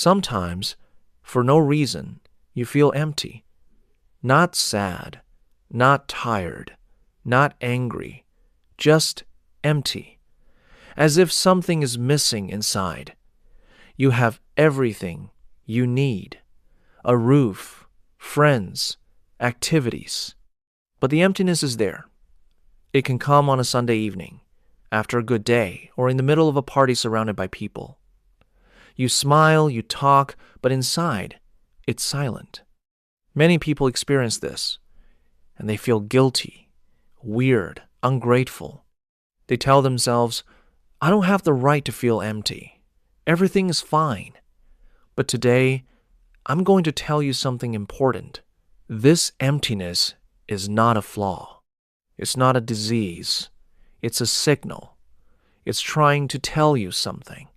Sometimes, for no reason, you feel empty. Not sad, not tired, not angry, just empty, as if something is missing inside. You have everything you need: a roof, friends, activities. But the emptiness is there. It can come on a Sunday evening, after a good day, or in the middle of a party surrounded by people. You smile, you talk, but inside, it's silent. Many people experience this, and they feel guilty, weird, ungrateful. They tell themselves, I don't have the right to feel empty. Everything is fine. But today, I'm going to tell you something important. This emptiness is not a flaw. It's not a disease. It's a signal. It's trying to tell you something.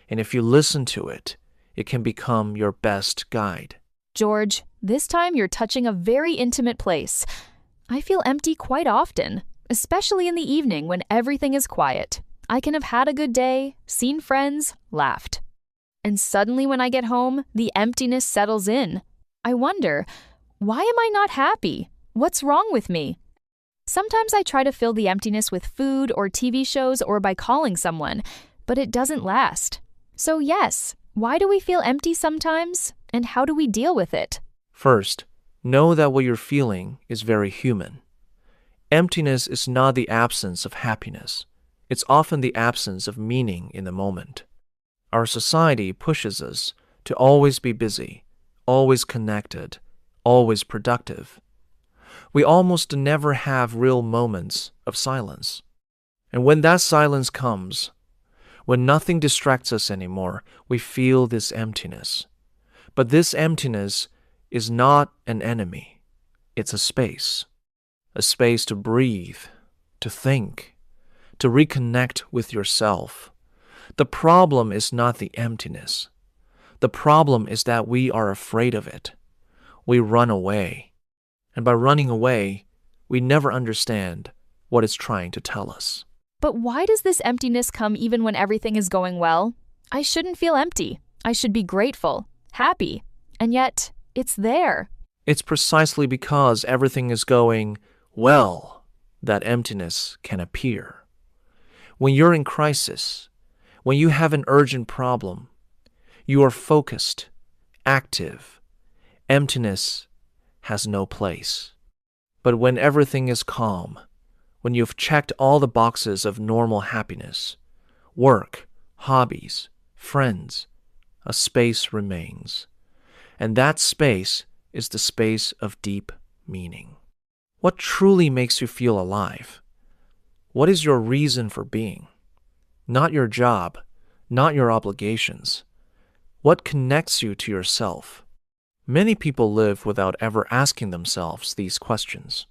And if you listen to it, it can become your best guide. George, this time you're touching a very intimate place. I feel empty quite often, especially in the evening when everything is quiet. I can have had a good day, seen friends, laughed. And suddenly when I get home, the emptiness settles in. I wonder, why am I not happy? What's wrong with me? Sometimes I try to fill the emptiness with food or TV shows or by calling someone, but it doesn't last. So yes, why do we feel empty sometimes, and how do we deal with it? First, know that what you're feeling is very human. Emptiness is not the absence of happiness. It's often the absence of meaning in the moment. Our society pushes us to always be busy, always connected, always productive. We almost never have real moments of silence. And when that silence comes, when nothing distracts us anymore, we feel this emptiness. But this emptiness is not an enemy. It's a space to breathe, to think, to reconnect with yourself. The problem is not the emptiness. The problem is that we are afraid of it. We run away. And by running away, we never understand what it's trying to tell us. But why does this emptiness come even when everything is going well? I shouldn't feel empty. I should be grateful, happy, and yet it's there. It's precisely because everything is going well that emptiness can appear. When you're in crisis, when you have an urgent problem, you are focused, active. Emptiness has no place. But when everything is calm, when you've checked all the boxes of normal happiness, work, hobbies, friends, a space remains. And that space is the space of deep meaning. What truly makes you feel alive? What is your reason for being? Not your job, not your obligations. What connects you to yourself? Many people live without ever asking themselves these questions.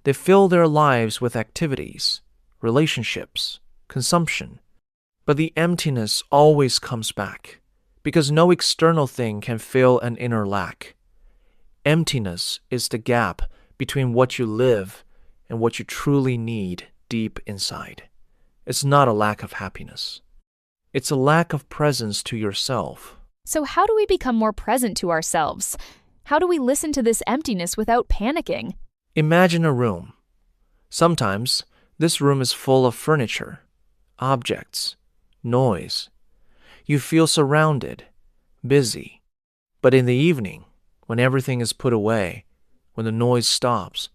They fill their lives with activities, relationships, consumption. But the emptiness always comes back, because no external thing can fill an inner lack. Emptiness is the gap between what you live and what you truly need deep inside. It's not a lack of happiness. It's a lack of presence to yourself. So how do we become more present to ourselves? How do we listen to this emptiness without panicking? Imagine a room. Sometimes this room is full of furniture, objects, noise. You feel surrounded, busy. But in the evening, when everything is put away, when the noise stops,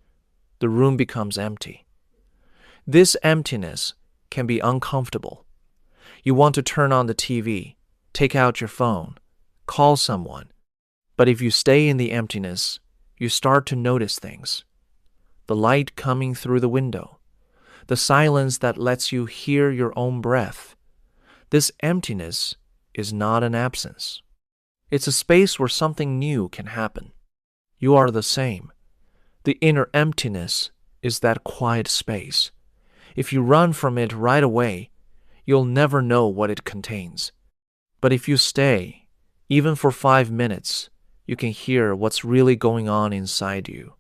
the room becomes empty. This emptiness can be uncomfortable. You want to turn on the TV, take out your phone, call someone. But if you stay in the emptiness, you start to notice things. The light coming through the window, the silence that lets you hear your own breath. This emptiness is not an absence. It's a space where something new can happen. You are the same. The inner emptiness is that quiet space. If you run from it right away, you'll never know what it contains. But if you stay, even for 5 minutes, you can hear what's really going on inside you.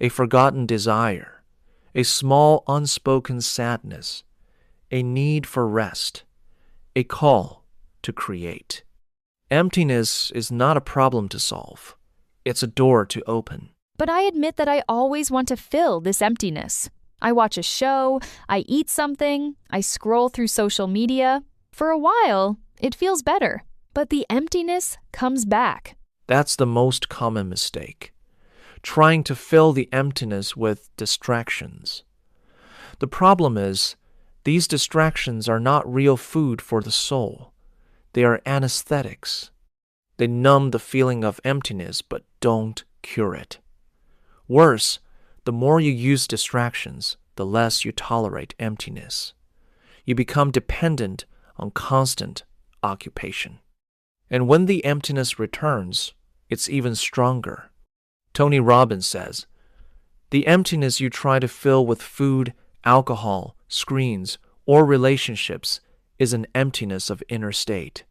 A forgotten desire, a small unspoken sadness, a need for rest, a call to create. Emptiness is not a problem to solve. It's a door to open. But I admit that I always want to fill this emptiness. I watch a show, I eat something, I scroll through social media. For a while, it feels better, but the emptiness comes back. That's the most common mistake. Trying to fill the emptiness with distractions. The problem is, these distractions are not real food for the soul. They are anesthetics. They numb the feeling of emptiness but don't cure it. Worse, the more you use distractions, the less you tolerate emptiness. You become dependent on constant occupation. And when the emptiness returns, it's even stronger. Tony Robbins says, "The emptiness you try to fill with food, alcohol, screens, or relationships is an emptiness of inner state.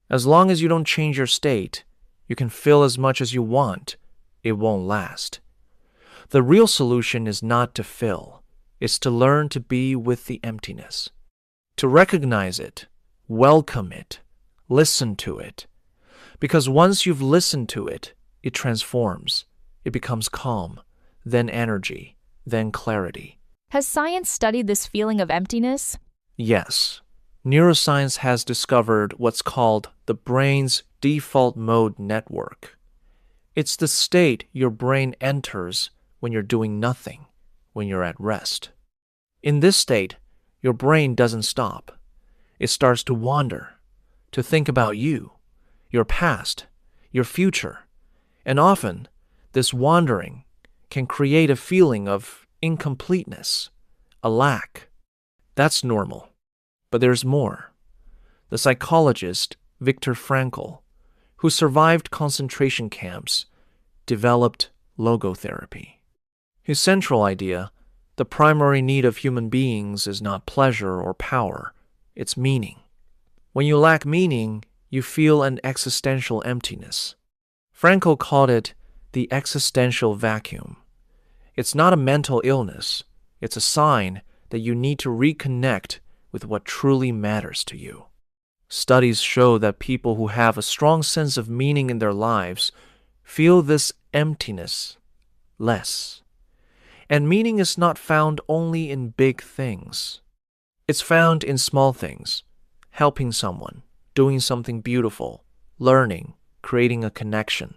As long as you don't change your state, you can fill as much as you want. It won't last." The real solution is not to fill. It's to learn to be with the emptiness. To recognize it, welcome it, listen to it. Because once you've listened to it, it transforms. It becomes calm, then energy, then clarity. Has science studied this feeling of emptiness? Yes. Neuroscience has discovered what's called the brain's default mode network. It's the state your brain enters when you're doing nothing, when you're at rest. In this state, your brain doesn't stop. It starts to wander, to think about you, your past, your future. And often, this wandering can create a feeling of incompleteness, a lack. That's normal. But there's more. The psychologist Viktor Frankl, who survived concentration camps, developed logotherapy. His central idea, the primary need of human beings is not pleasure or power, it's meaning. When you lack meaning, you feel an existential emptiness. Frankl called it the existential vacuum. It's not a mental illness, it's a sign that you need to reconnect with what truly matters to you. Studies show that people who have a strong sense of meaning in their lives feel this emptiness less. And meaning is not found only in big things. It's found in small things, helping someone, doing something beautiful, learning, creating a connection.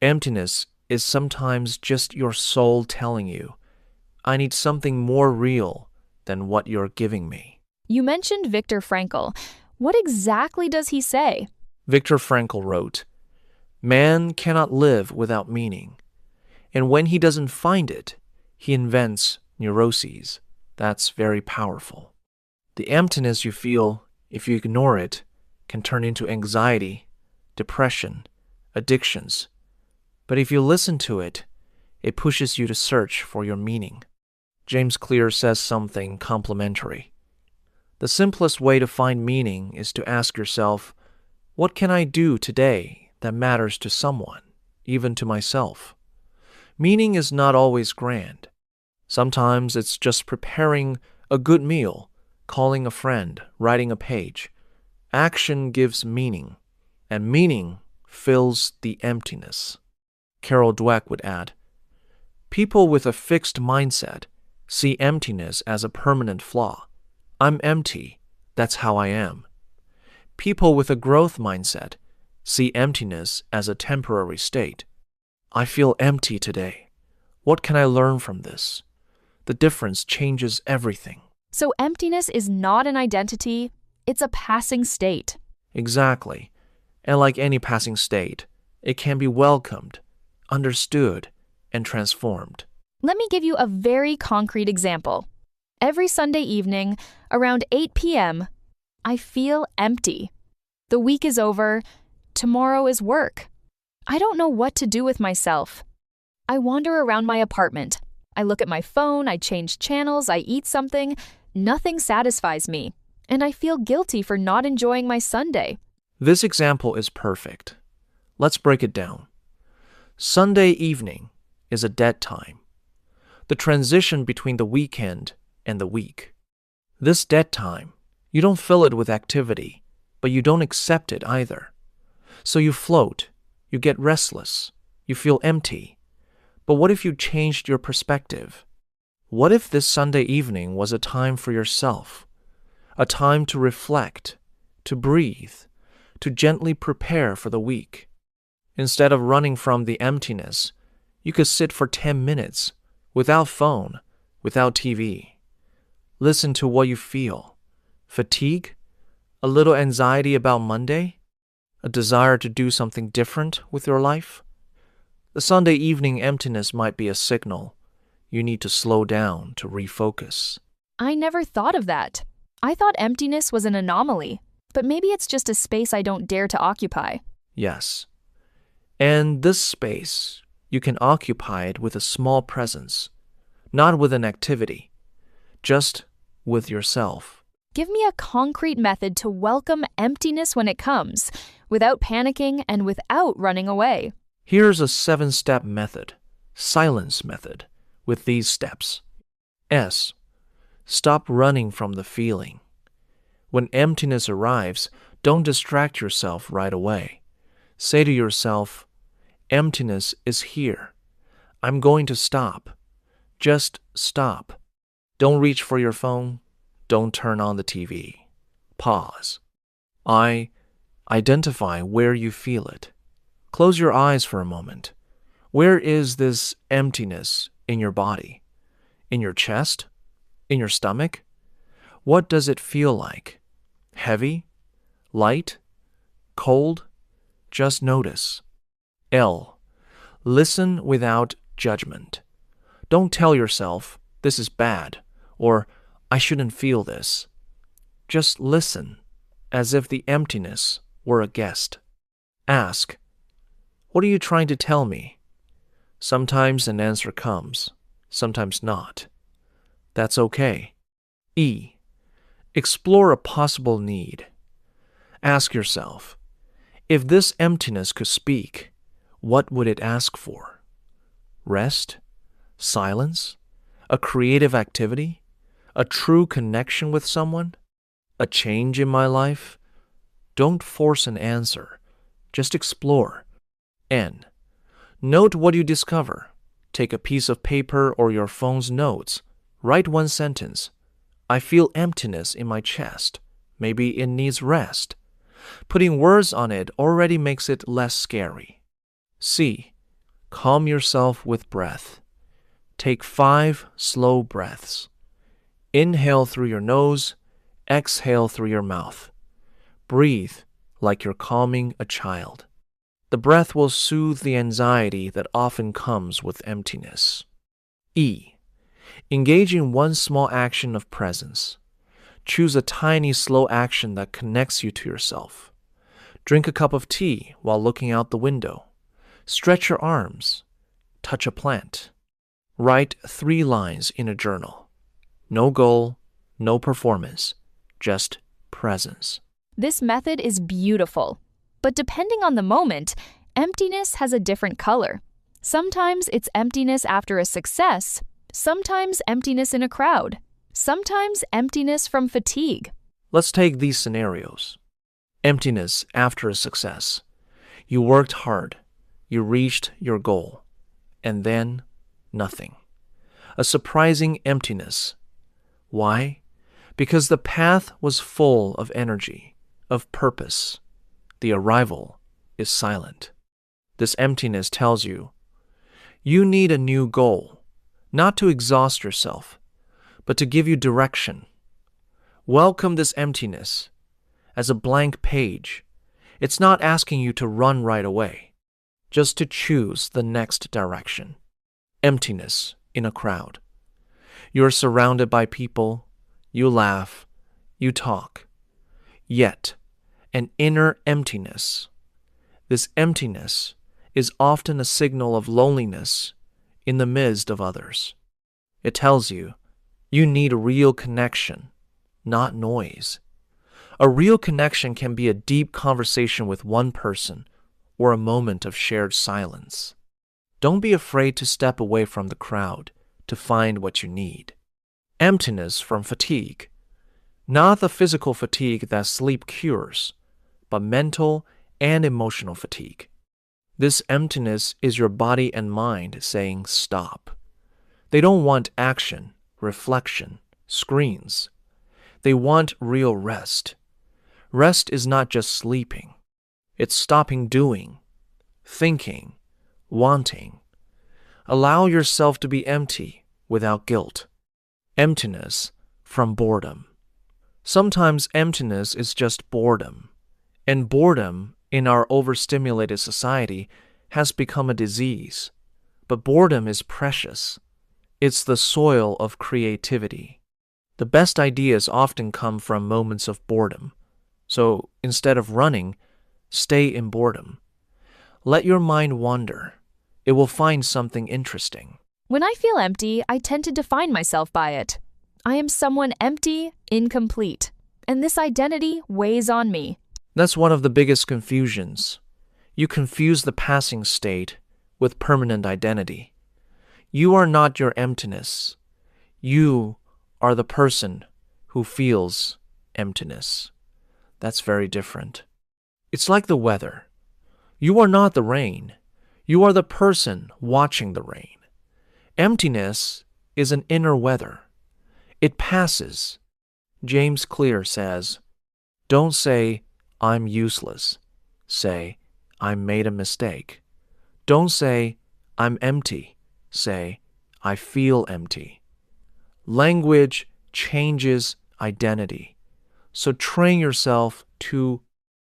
Emptiness is sometimes just your soul telling you, "I need something more real than what you're giving me." You mentioned Viktor Frankl. What exactly does he say? Viktor Frankl wrote, "Man cannot live without meaning, and when he doesn't find it, he invents neuroses. That's very powerful. The emptiness you feel, if you ignore it, can turn into anxiety, depression, addictions. But if you listen to it, it pushes you to search for your meaning." James Clear says something complementary. The simplest way to find meaning is to ask yourself, what can I do today that matters to someone, even to myself? Meaning is not always grand. Sometimes it's just preparing a good meal, calling a friend, writing a page. Action gives meaning, and meaning fills the emptiness. Carol Dweck would add, "People with a fixed mindset see emptiness as a permanent flaw. I'm empty, that's how I am. People with a growth mindset see emptiness as a temporary state. I feel empty today. What can I learn from this? The difference changes everything." So emptiness is not an identity, it's a passing state. Exactly. And like any passing state, it can be welcomed, understood, and transformed. Let me give you a very concrete example. Every Sunday evening, around 8 p.m., I feel empty. The week is over. Tomorrow is work. I don't know what to do with myself. I wander around my apartment. I look at my phone, I change channels, I eat something. Nothing satisfies me, and I feel guilty for not enjoying my Sunday. This example is perfect. Let's break it down. Sunday evening is a dead time, the transition between the weekend and the week. This dead time, you don't fill it with activity, but you don't accept it either. So you float, you get restless, you feel empty. But what if you changed your perspective? What if this Sunday evening was a time for yourself? A time to reflect, to breathe, to gently prepare for the week. Instead of running from the emptiness, you could sit for 10 minutes, without phone, without TV. Listen to what you feel. Fatigue? A little anxiety about Monday? A desire to do something different with your life? The Sunday evening emptiness might be a signal. You need to slow down to refocus. I never thought of that. I thought emptiness was an anomaly, but maybe it's just a space I don't dare to occupy. Yes. And this space, you can occupy it with a small presence, not with an activity, just with yourself. Give me a concrete method to welcome emptiness when it comes, without panicking and without running away. Here's a 7-step method, silence method, with these steps. S. Stop running from the feeling. When emptiness arrives, don't distract yourself right away. Say to yourself, emptiness is here. I'm going to stop. Just stop. Don't reach for your phone. Don't turn on the TV. Pause. Identify where you feel it. Close your eyes for a moment. Where is this emptiness in your body? In your chest? In your stomach? What does it feel like? Heavy? Light? Cold? Just notice. L. Listen without judgment. Don't tell yourself, this is bad, or I shouldn't feel this. Just listen, as if the emptiness were a guest. Ask, what are you trying to tell me? Sometimes an answer comes, sometimes not. That's okay. E. Explore a possible need. Ask yourself, if this emptiness could speak, what would it ask for? Rest? Silence? A creative activity? A true connection with someone? A change in my life? Don't force an answer. Just explore. N. Note what you discover. Take a piece of paper or your phone's notes. Write one sentence. I feel emptiness in my chest. Maybe it needs rest. Putting words on it already makes it less scary. C. Calm yourself with breath. Take 5 slow breaths. Inhale through your nose, exhale through your mouth. Breathe like you're calming a child. The breath will soothe the anxiety that often comes with emptiness. E. Engage in one small action of presence. Choose a tiny, slow action that connects you to yourself. Drink a cup of tea while looking out the window. Stretch your arms. Touch a plant. Write 3 lines in a journal. No goal, no performance, just presence. This method is beautiful, but depending on the moment, emptiness has a different color. Sometimes it's emptiness after a success, sometimes emptiness in a crowd, sometimes emptiness from fatigue. Let's take these scenarios. Emptiness after a success. You worked hard, you reached your goal, and then nothing. A surprising emptiness. Why? Because the path was full of energy, of purpose. The arrival is silent. This emptiness tells you, you need a new goal, not to exhaust yourself, but to give you direction. Welcome this emptiness as a blank page. It's not asking you to run right away, just to choose the next direction. Emptiness in a crowd. You're surrounded by people, you laugh, you talk. Yet, an inner emptiness. This emptiness is often a signal of loneliness in the midst of others. It tells you need a real connection, not noise. A real connection can be a deep conversation with one person or a moment of shared silence. Don't be afraid to step away from the crowd to find what you need. Emptiness from fatigue. Not the physical fatigue that sleep cures, but mental and emotional fatigue. This emptiness is your body and mind saying stop. They don't want action, reflection, screens. They want real rest. Rest is not just sleeping. It's stopping doing, thinking, wanting. Allow yourself to be empty without guilt. Emptiness from boredom. Sometimes emptiness is just boredom, and boredom in our overstimulated society has become a disease. But boredom is precious. It's the soil of creativity. The best ideas often come from moments of boredom. So instead of running, stay in boredom. Let your mind wander. It will find something interesting. When I feel empty, I tend to define myself by it. I am someone empty, incomplete, and this identity weighs on me. That's one of the biggest confusions. You confuse the passing state with permanent identity. You are not your emptiness. You are the person who feels emptiness. That's very different. It's like the weather. You are not the rain. You are the person watching the rain. Emptiness is an inner weather. It passes. James Clear says, "Don't say, 'I'm useless.' Say, 'I made a mistake.' Don't say, 'I'm empty.' Say, 'I feel empty.'" Language changes identity. So train yourself to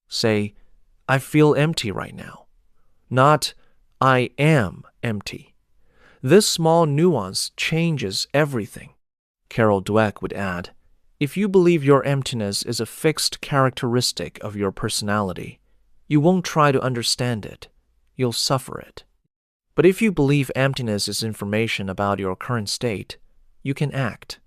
say, "I feel empty right now," not "I am empty." This small nuance changes everything. Carol Dweck would add, "If you believe your emptiness is a fixed characteristic of your personality, you won't try to understand it. You'll suffer it. But if you believe emptiness is information about your current state, you can act."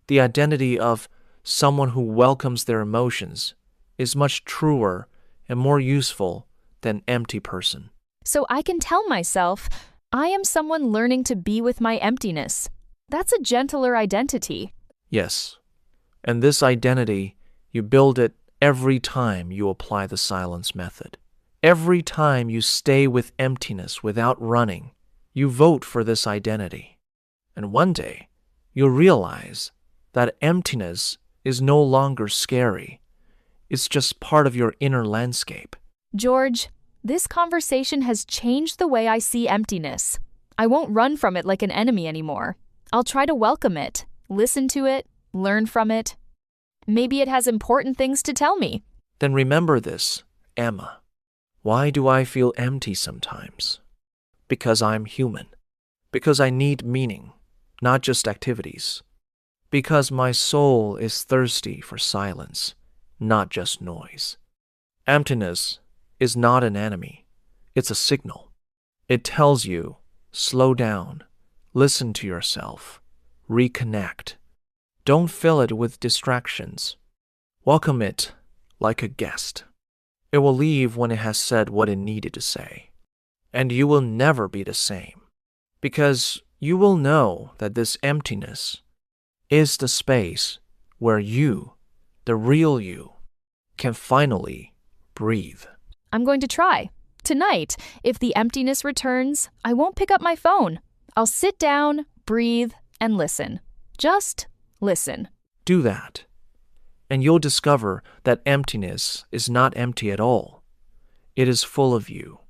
The identity of someone who welcomes their emotions is much truer and more useful than empty person. So I can tell myself, I am someone learning to be with my emptiness. That's a gentler identity. Yes, and this identity, you build it every time you apply the silence method. Every time you stay with emptiness without running, you vote for this identity. And one day, you'll realize that emptiness is no longer scary. It's just part of your inner landscape. George, this conversation has changed the way I see emptiness. I won't run from it like an enemy anymore. I'll try to welcome it, listen to it, learn from it. Maybe it has important things to tell me. Then remember this, Emma. Why do I feel empty sometimes? Because I'm human. Because I need meaning, not just activities. Because my soul is thirsty for silence, not just noise. Emptiness is not an enemy. It's a signal. It tells you, slow down, listen to yourself, reconnect. Don't fill it with distractions. Welcome it like a guest. It will leave when it has said what it needed to say. And you will never be the same, because you will know that this emptiness is the space where you, the real you, can finally breathe. I'm going to try. Tonight, if the emptiness returns, I won't pick up my phone. I'll sit down, breathe, and listen. Just listen. Do that, and you'll discover that emptiness is not empty at all. It is full of you.